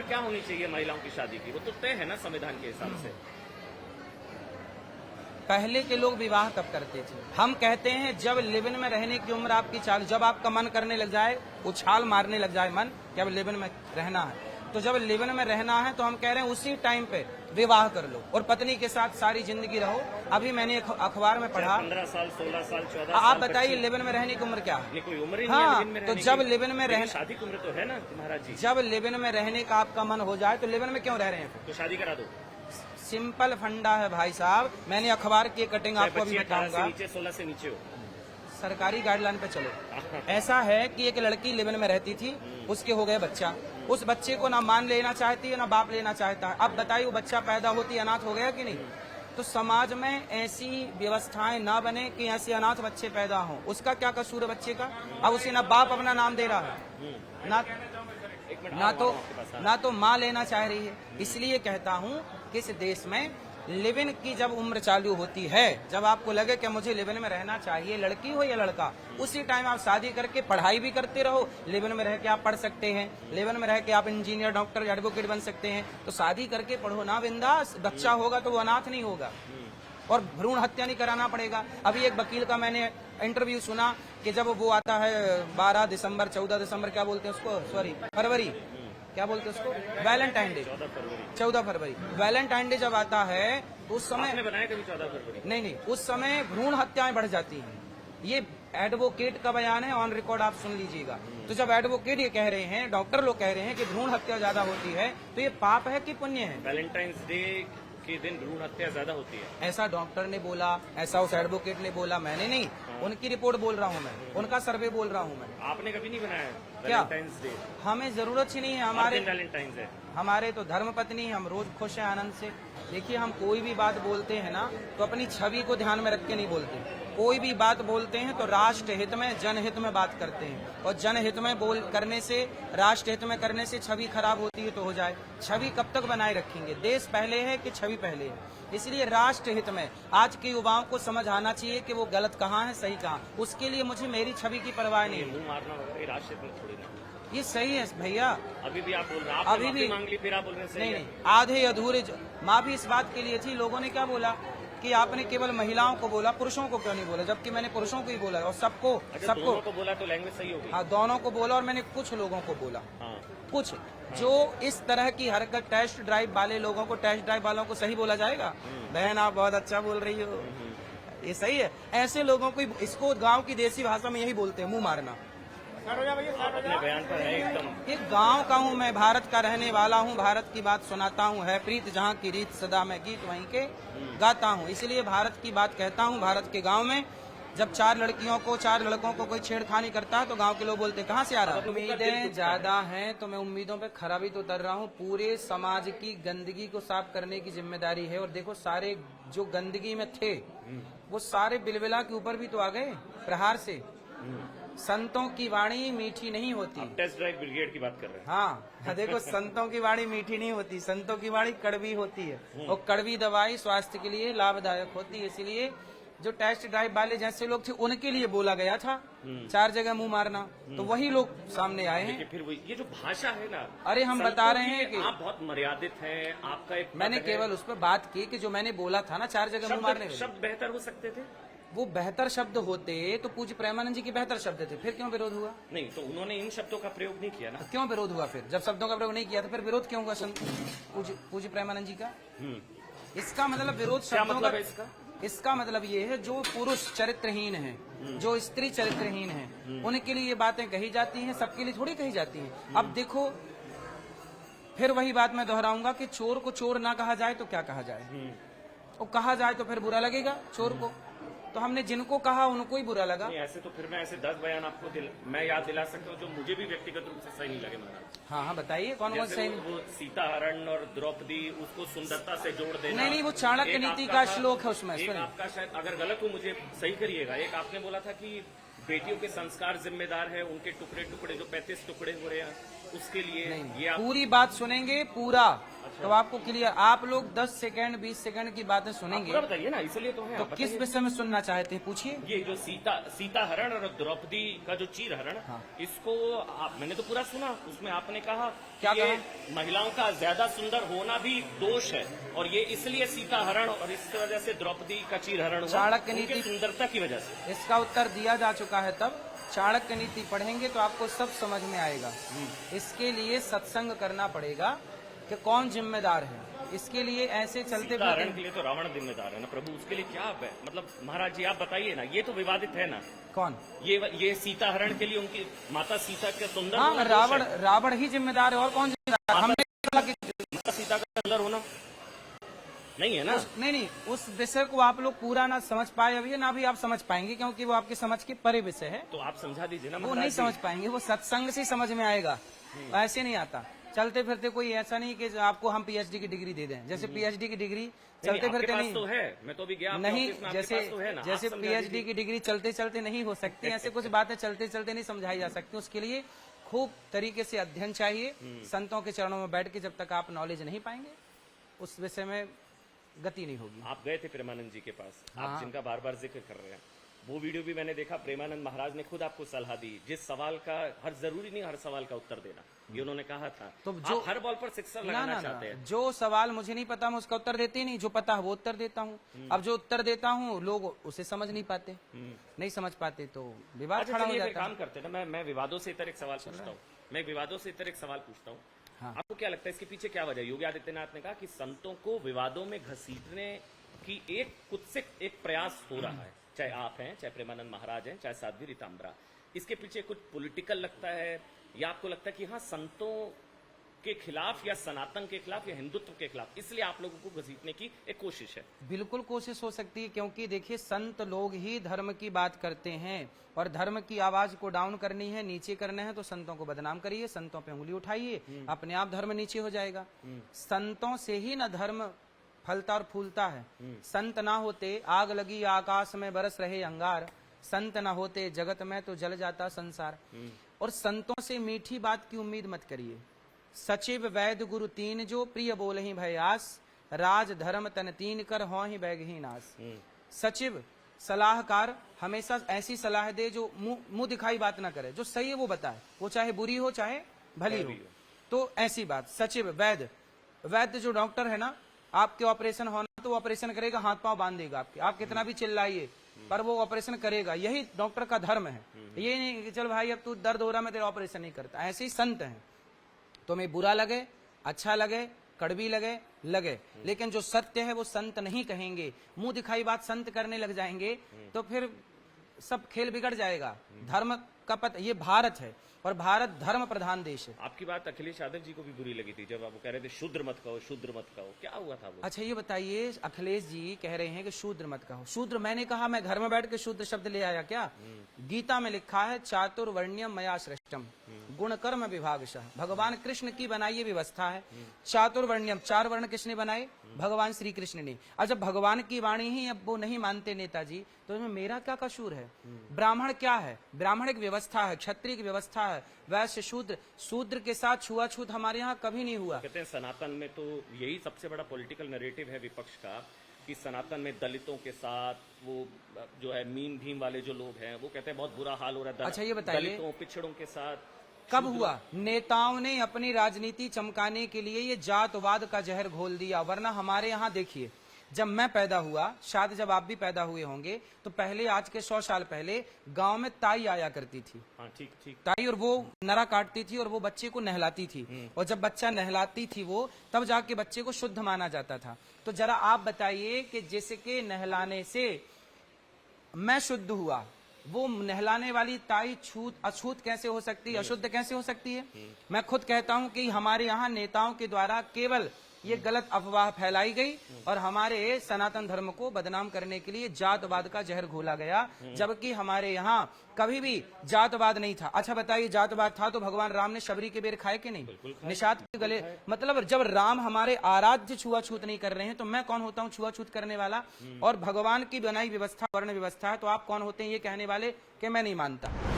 क्या होनी चाहिए महिलाओं की शादी की? वो तो तय है ना संविधान के हिसाब से। पहले के लोग विवाह कब करते थे? हम कहते हैं जब लिव इन में रहने की उम्र आपकी चालू, जब आपका मन करने लग जाए, उछाल मारने लग जाए मन कि अब लिव इन में रहना है, तो जब लिव इन में रहना है तो हम कह रहे हैं उसी टाइम पे विवाह कर लो और पत्नी के साथ सारी जिंदगी रहो। अभी मैंने अखबार में पढ़ा 15 साल 16 साल 14 साल। आप बताइए लिव इन में रहने की उम्र क्या है? ये कोई उम्र ही नहीं है हाँ, लिव इन में तो रहने जब की। लिव इन में रहने, शादी की उम्र तो है ना महाराज जी। जब लिव इन में रहने का आपका मन हो जाए तो लिव इन में क्यों रह रहे हैं? तो शादी करा दो। सिंपल फंडा है भाई साहब। मैंने अखबार की कटिंग आपको अभी बताऊंगा। नीचे 16 से नीचे हो, सरकारी गाइडलाइन पे चलो। ऐसा है कि एक लड़की लिव इन में रहती थी, उसके हो गए बच्चा, उस बच्चे को ना मान लेना चाहती है ना बाप लेना चाहता है। अब बताइए वो बच्चा पैदा होती अनाथ हो गया कि नहीं? तो समाज में ऐसी व्यवस्थाएं ना बने कि ऐसे अनाथ बच्चे पैदा हों। उसका क्या कसूर है बच्चे का? अब उसे ना बाप अपना नाम दे रहा है, ना तो माँ लेना चाह रही है। इसलिए कहता हूँ कि इस देश में लिव इन की जब उम्र चालू होती है, जब आपको लगे कि मुझे लिव इन में रहना चाहिए, लड़की हो या लड़का, उसी टाइम आप शादी करके पढ़ाई भी करते रहो। लिव इन में रह के आप पढ़ सकते हैं, लिव इन में रह के आप इंजीनियर, डॉक्टर, एडवोकेट बन सकते हैं। तो शादी करके पढ़ो ना बिंदास। बच्चा होगा तो वो अनाथ नहीं होगा और भ्रूण हत्या नहीं कराना पड़ेगा। अभी एक वकील का मैंने इंटरव्यू सुना कि जब वो आता है 12 दिसंबर 14 दिसंबर क्या बोलते हैं उसको, सॉरी फरवरी, क्या बोलते हैं उसको, वैलेंटाइन डे, 14 फरवरी वैलेंटाइन डे जब आता है तो उस समय आपने बनाया कभी 14 फरवरी? नहीं, उस समय भ्रूण हत्याएं बढ़ जाती हैं। ये एडवोकेट का बयान है, ऑन रिकॉर्ड आप सुन लीजिएगा। तो जब एडवोकेट ये कह रहे हैं, डॉक्टर लोग कह रहे हैं कि भ्रूण हत्या ज्यादा होती है, तो ये पाप है कि पुण्य है? वैलेंटाइंस डे के दिन भ्रूण हत्या ज्यादा होती है, ऐसा डॉक्टर ने बोला, ऐसा उस एडवोकेट ने बोला, मैंने नहीं। उनकी रिपोर्ट बोल रहा हूँ मैं, उनका सर्वे बोल रहा हूँ मैं। आपने कभी नहीं बनाया क्या? Valentine's day? हमें जरूरत ही नहीं है। वैलेंटाइंस है हमारे तो धर्म पत्नी, हम रोज खुश हैं आनंद से। देखिए हम कोई भी बात बोलते हैं ना तो अपनी छवि को ध्यान में रख के नहीं बोलते। कोई भी बात बोलते हैं तो राष्ट्र हित में, जनहित में बात करते हैं। और जनहित में बोल करने से, राष्ट्र हित में करने से छवि खराब होती है तो हो जाए। छवि कब तक बनाए रखेंगे? देश पहले है कि छवि पहले है? इसलिए राष्ट्र हित में आज के युवाओं को समझ आना चाहिए कि वो गलत कहाँ है, सही कहाँ। उसके लिए मुझे मेरी छवि की परवाह नहीं है। मुंह मारना वगैरह राष्ट्र हित में थोड़ी ना। ये सही है भैया। अभी भी आप बोल रहे हैं, अभी भी मांग ली फिर आप बोल रहे हैं सही है। नहीं, आधे अधूरे। माँ भी इस बात के लिए थी। लोगों ने क्या बोला कि आपने केवल महिलाओं को बोला, पुरुषों को क्यों नहीं बोला? जबकि मैंने पुरुषों को ही बोला और सबको दोनों को बोला तो लैंग्वेज सही होगी। हाँ, दोनों को बोला और मैंने कुछ लोगों को बोला। हाँ। कुछ जो इस तरह की हरकत, टेस्ट ड्राइव वाले लोगों को, टेस्ट ड्राइव वालों को सही बोला जाएगा? बहन आप बहुत अच्छा बोल रही हो, ये सही है। ऐसे लोगों को, इसको गांव की देसी भाषा में यही बोलते हैं, मुंह मारना। अपने बयान पर है एकदम। ये गांव का हूँ मैं, भारत का रहने वाला हूँ, भारत की बात सुनाता हूँ। है प्रीत जहाँ की रीत, सदा मैं गीत वहीं के गाता हूँ। इसलिए भारत की बात कहता हूँ। भारत के गांव में जब 4 लड़कियों को, 4 लड़कों को कोई छेड़खानी करता है तो गांव के लोग बोलते हैं कहाँ से आ रहा है? उम्मीदें ज्यादा हैं तो मैं उम्मीदों पे खरा भी तो उतर रहा हूँ। पूरे समाज की गंदगी को साफ करने की जिम्मेदारी है। और देखो सारे जो गंदगी में थे वो सारे बिलबिला के ऊपर भी तो आ गए प्रहार से। संतों की वाणी मीठी नहीं होती। आप टेस्ट ड्राइव ब्रिगेड की बात कर रहे हैं। हाँ, देखो संतों की वाणी मीठी नहीं होती, संतों की वाणी कड़वी होती है। और कड़वी दवाई स्वास्थ्य के लिए लाभदायक होती है। इसलिए जो टेस्ट ड्राइव वाले जैसे लोग थे उनके लिए बोला गया था 4 जगह मुंह मारना, तो वही लोग सामने आए हैं। फिर ये जो भाषा है ना, अरे हम बता रहे हैं कि आप बहुत मर्यादित हैं। आपका एक मैंने केवल उस पर बात की कि जो मैंने बोला था ना 4 जगह मुंह मारने, शब्द बेहतर हो सकते थे। वो बेहतर शब्द होते तो पूज्य प्रेमानंद जी के बेहतर शब्द थे, फिर क्यों विरोध हुआ? नहीं तो उन्होंने इन शब्दों का प्रयोग नहीं किया ना, क्यों विरोध हुआ? फिर जब शब्दों का प्रयोग नहीं किया तो फिर विरोध क्यों हुआ पूज्य प्रेमानंद जी का? इसका मतलब विरोध शब्दों का, इसका मतलब ये है जो पुरुष चरित्रहीन है, जो स्त्री चरित्रहीन है, उनके लिए ये बातें कही जाती हैं, सबके लिए थोड़ी कही जाती हैं। अब देखो फिर वही बात मैं दोहराऊंगा कि चोर को चोर ना कहा जाए तो क्या कहा जाए? और कहा जाए तो फिर बुरा लगेगा चोर को। तो हमने जिनको कहा उनको ही बुरा लगा। ऐसे तो फिर मैं ऐसे 10 बयान आपको मैं याद दिला सकता हूँ जो मुझे भी व्यक्तिगत रूप से सही नहीं लगे महाराज। हाँ बताइए कौन कौन सही? वो सीता हरण और द्रौपदी, उसको सुंदरता से जोड़ देना। नहीं, वो चाणक्य नीति का श्लोक है उसमें। आपका शायद अगर गलत हो मुझे सही करिएगा। एक आपने बोला था कि बेटियों के संस्कार जिम्मेदार है, उनके टुकड़े टुकड़े जो 35 टुकड़े हो रहे हैं उसके लिए। ये पूरी बात सुनेंगे पूरा। तो आपको क्लियर, आप लोग 10 सेकंड 20 सेकंड की बातें सुनेंगे पूरा बताइए ना, इसलिए तो है। तो आप किस बताइए। विषय में सुनना चाहते हैं, पूछिए। ये जो सीता हरण और द्रौपदी का जो चीर हरण, हाँ। इसको मैंने तो पूरा सुना। उसमें आपने कहा क्या कि ये महिलाओं का ज्यादा सुंदर होना भी दोष है, और ये इसलिए सीता हरण और इस वजह से द्रौपदी का चीर हरण हुआ, चाणक्य उनकी नीति- सुंदरता की वजह से। इसका उत्तर दिया जा चुका है। तब चाणक्य नीति पढ़ेंगे तो आपको सब समझ में आएगा। इसके लिए सत्संग करना पड़ेगा कि कौन जिम्मेदार है। इसके लिए ऐसे चलते सीता हरण फिरते के लिए तो रावण जिम्मेदार है ना प्रभु, उसके लिए क्या है? मतलब महाराज जी आप बताइए ना, ये तो विवादित है ना। कौन? ये सीता हरण के लिए उनकी माता सीता के सुंदर हाँ, होना दोष रावण है। रावण ही जिम्मेदार है, और कौन जिम्मेदार? हमने कहा कि माता सीता का सुंदर होना नहीं है ना। नहीं, उस विषय को आप लोग पूरा ना समझ पाए अभी, ना भी आप समझ पाएंगे, क्योंकि वो आपकी समझ के परे विषय है। तो आप समझा दीजिए ना वो महाराज नहीं जी। समझ पाएंगे, वो सत्संग से समझ में आएगा, ऐसे नहीं आता। चलते फिरते कोई ऐसा नहीं कि आपको हम पीएचडी की डिग्री दे दें। जैसे पीएचडी की डिग्री चलते आपके फिरते पास नहीं तो है, मैं तो अभी गया आपके नहीं, ऑफिस में, आपके जैसे पास तो है ना, आप जैसे समझा पीएचडी दीजिए। की डिग्री चलते चलते नहीं हो सकती, ऐसे कुछ बातें चलते चलते नहीं समझाई जा सकती। उसके लिए खूब तरीके से अध्ययन चाहिए। संतों के चरणों में बैठ के जब तक आप नॉलेज नहीं पाएंगे, उस विषय में गति नहीं होगी। आप गए थे प्रेमानंद जी के पास, हाँ। आप जिनका बार बार जिक्र कर रहे हैं, वो वीडियो भी मैंने देखा। प्रेमानंद महाराज ने खुद आपको सलाह दी, जिस सवाल का हर जरूरी नहीं हर सवाल का उत्तर देना, ये उन्होंने कहा था। तो तो जो- आप हर बॉल पर सिक्सर ना लगाना ना चाहते ना, हैं। जो सवाल मुझे नहीं पता मैं उसका उत्तर देती नहीं, जो पता है वो उत्तर देता हूँ। अब जो उत्तर देता हूँ लोग उसे समझ नहीं पाते, नहीं समझ पाते तो विवाद अच्छा खड़ा हो चलिए फिर जाता है। काम करते हैं ना, मैं विवादों से इतर एक सवाल पूछता हूँ। मैं विवादों से इतर एक सवाल पूछता हूँ। हाँ। आपको क्या लगता है इसके पीछे क्या वजह है? योगी आदित्यनाथ ने कहा कि संतों को विवादों में घसीटने की एक कुत्सित एक प्रयास हो रहा है, चाहे आप हैं, चाहे प्रेमानंद महाराज हैं, चाहे साध्वी रीताम्बरा। इसके पीछे कुछ पॉलिटिकल लगता है, या आपको लगता है कि हाँ संतों के खिलाफ या सनातन के खिलाफ या हिंदुत्व के खिलाफ, इसलिए आप लोगों को घसीटने की एक कोशिश है? बिल्कुल कोशिश हो सकती है, क्योंकि देखिए संत लोग ही धर्म की बात करते हैं, और धर्म की आवाज को डाउन करनी है, नीचे करना है, तो संतों को बदनाम करिए, संतों पे उंगली उठाइए, अपने आप धर्म नीचे हो जाएगा। संतों से ही न धर्म फलता और फूलता है। संत ना होते आग लगी आकाश में बरस रहे अंगार, संत ना होते जगत में तो जल जाता संसार। और संतों से मीठी बात की उम्मीद मत करिए। सचिव वैद्य गुरु तीन जो प्रिय बोल ही भयास, राज धर्म तन तीन कर हो ही बैग ही नास। सचिव सलाहकार हमेशा ऐसी सलाह दे जो मुंह दिखाई बात ना करे, जो सही है वो बताए, वो चाहे बुरी हो चाहे भली हो। तो ऐसी बात। सचिव वैद्य जो डॉक्टर है ना, आपके ऑपरेशन होना तो वो ऑपरेशन करेगा, हाथ पांव बांध देगा आपके, आप कितना भी चिल्लाइए पर वो ऑपरेशन करेगा। यही डॉक्टर का धर्म है। ये नहीं कि चल भाई अब तू दर्द हो रहा मैं तेरा ऑपरेशन नहीं करता। ऐसे ही संत हैं, तुम्हें बुरा लगे अच्छा लगे कड़वी लगे, लेकिन जो सत्य है वो संत नहीं कहेंगे। मुंह दिखाई बात संत करने लग जाएंगे तो फिर सब खेल बिगड़ जाएगा। धर्म का पथ, ये भारत है और भारत धर्म प्रधान देश है। आपकी बात अखिलेश यादव जी को भी बुरी लगी थी जब आप वो कह रहे थे शूद्र मत कहो, शूद्र मत कहो, क्या हुआ था वो? अच्छा ये बताइए, अखिलेश जी कह रहे हैं कि शूद्र मत कहो। शूद्र मैंने कहा, मैं घर में बैठ के शूद्र शब्द ले आया क्या? गीता में लिखा है चातुर्वर्ण्यम मया सृष्टम गुण कर्म विभागशः। भगवान कृष्ण की बनाई ये व्यवस्था है। चातुर्वर्ण्यम, चार वर्ण किसने बनाए? भगवान श्री कृष्ण ने। और जब भगवान की वाणी ही अब वो नहीं मानते नेताजी, तो इसमें मेरा क्या कसूर है? ब्राह्मण क्या है? ब्राह्मण एक व्यवस्था है, क्षत्रिय की व्यवस्था है, वैश्य शूद्र के साथ छुआछूत हमारे यहाँ कभी नहीं हुआ। कहते हैं सनातन में तो यही सबसे बड़ा पॉलिटिकल नैरेटिव है विपक्ष का, कि सनातन में दलितों के साथ वो जो है मीन भीम वाले जो लोग हैं वो कहते हैं बहुत बुरा हाल हो रहा है। अच्छा ये बताइए, दलितों पिछड़ों के साथ कब हुआ? नेताओं ने अपनी राजनीति चमकाने के लिए ये जातवाद का जहर घोल दिया। वरना हमारे यहाँ देखिए, जब मैं पैदा हुआ, शायद जब आप भी पैदा हुए होंगे, तो पहले आज के 100 साल पहले गांव में ताई आया करती थी। हाँ ठीक ठीक। ताई, और वो नरा काटती थी और वो बच्चे को नहलाती थी, और जब बच्चा नहलाती थी वो, तब जाके बच्चे को शुद्ध माना जाता था। तो जरा आप बताइए कि जिसके नहलाने से मैं शुद्ध हुआ, वो नहलाने वाली ताई अछूत कैसे हो सकती है, अशुद्ध कैसे हो सकती है? मैं खुद कहता हूं कि हमारे यहाँ नेताओं के द्वारा केवल ये गलत अफवाह फैलाई गई और हमारे सनातन धर्म को बदनाम करने के लिए जातवाद का जहर घोला गया, जबकि हमारे यहाँ कभी भी जातवाद नहीं था। अच्छा बताइए, जातवाद था तो भगवान राम ने शबरी के बेर खाए कि नहीं? निषाद के गले, मतलब जब राम हमारे आराध्य छुआछूत नहीं कर रहे हैं तो मैं कौन होता हूँ छुआछूत करने वाला? और भगवान की बनाई व्यवस्था वर्ण व्यवस्था है, तो आप कौन होते हैं ये कहने वाले कि मैं नहीं मानता?